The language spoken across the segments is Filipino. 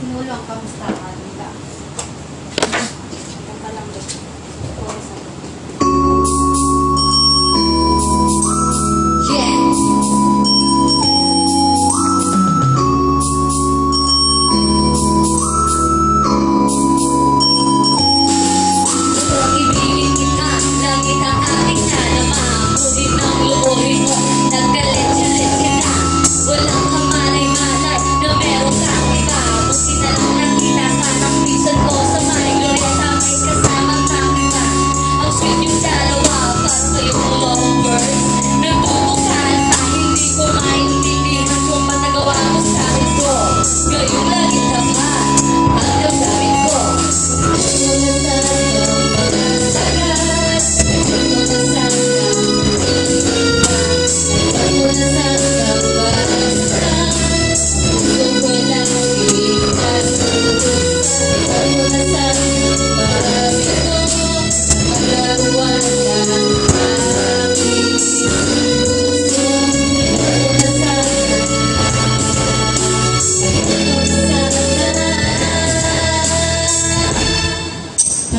Sinulong, kamusta ka? Dita. Yan pa lang din.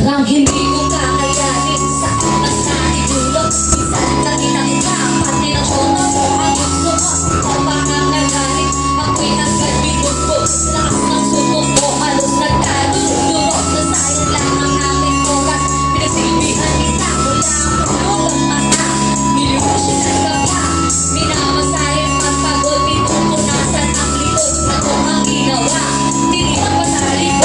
Parang hindi ko kakayanin sa masari dulot. Minsan naginang ka, pati ng shono mo ang gusto mo. O baka nagalit, ako'y nagkalbigod ko. Lakas ng sunog mo, halos nagkadulurot. Nasayang lang ang aming oras, pinagsilbihan kita. Wala ang tulong mata, nilusyonan ka pa. Minamasahin ang pagod, pinupunasan ang likod. Ako ang ginawa, tinilang pa sa likod.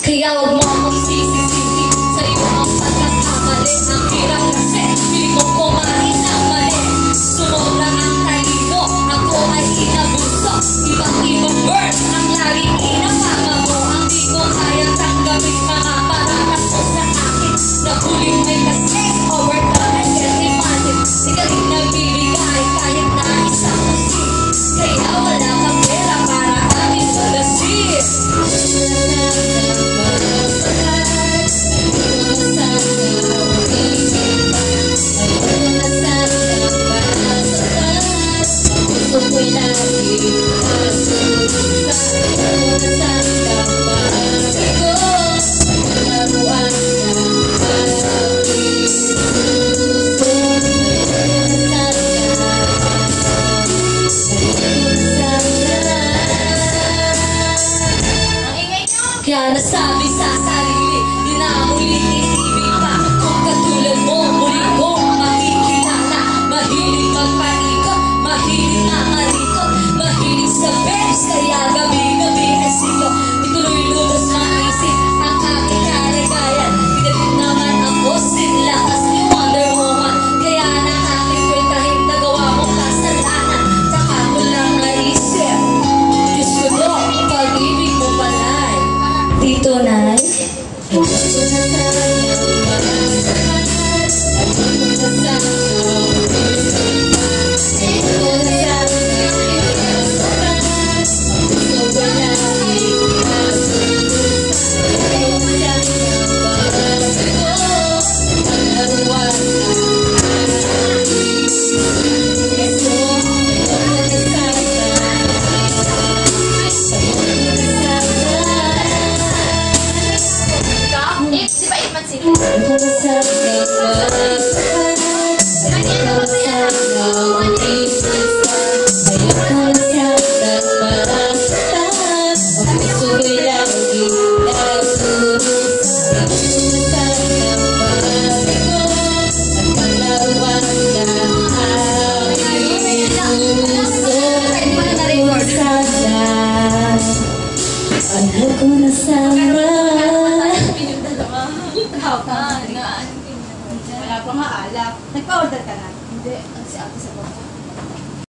Kaya huwag mo akong sisisisi sa iyo ang pagkakamali. Ang hirap kasi, piling mo kumain ang mali. Sumobra ang talino, ako ay inabuso. Ibang-ibang birds ang laging inapama mo. Ang di ko kayang tanggapin mga paratas mo sa akin. Nahuling may kasing overcome and get imagine. Di ka rin nagbibigay kahit na isang musin. Kaya wala kang pera para aming malasin. Kaya nasabi sa sarili, di na muli iibig pa. Kung katulad mo, muli kong makikilala. Mahilig magpaikot, mahilig nangalikot, mahilig sa bebs, kaya gabi-gabi ay silo. Di tuloy lubos maisip ang aking kaligayan. Pinagin naman ako sinlakas ni Wonder Woman. Kaya nakakipwentahin nagawa mong kasalanan. Tsaka ko lang naisip, Diyos ko do, pag-ibig mo pala'y dito na Wala pa nga alak. Nagpa-order ka na? Hindi. Si ate sa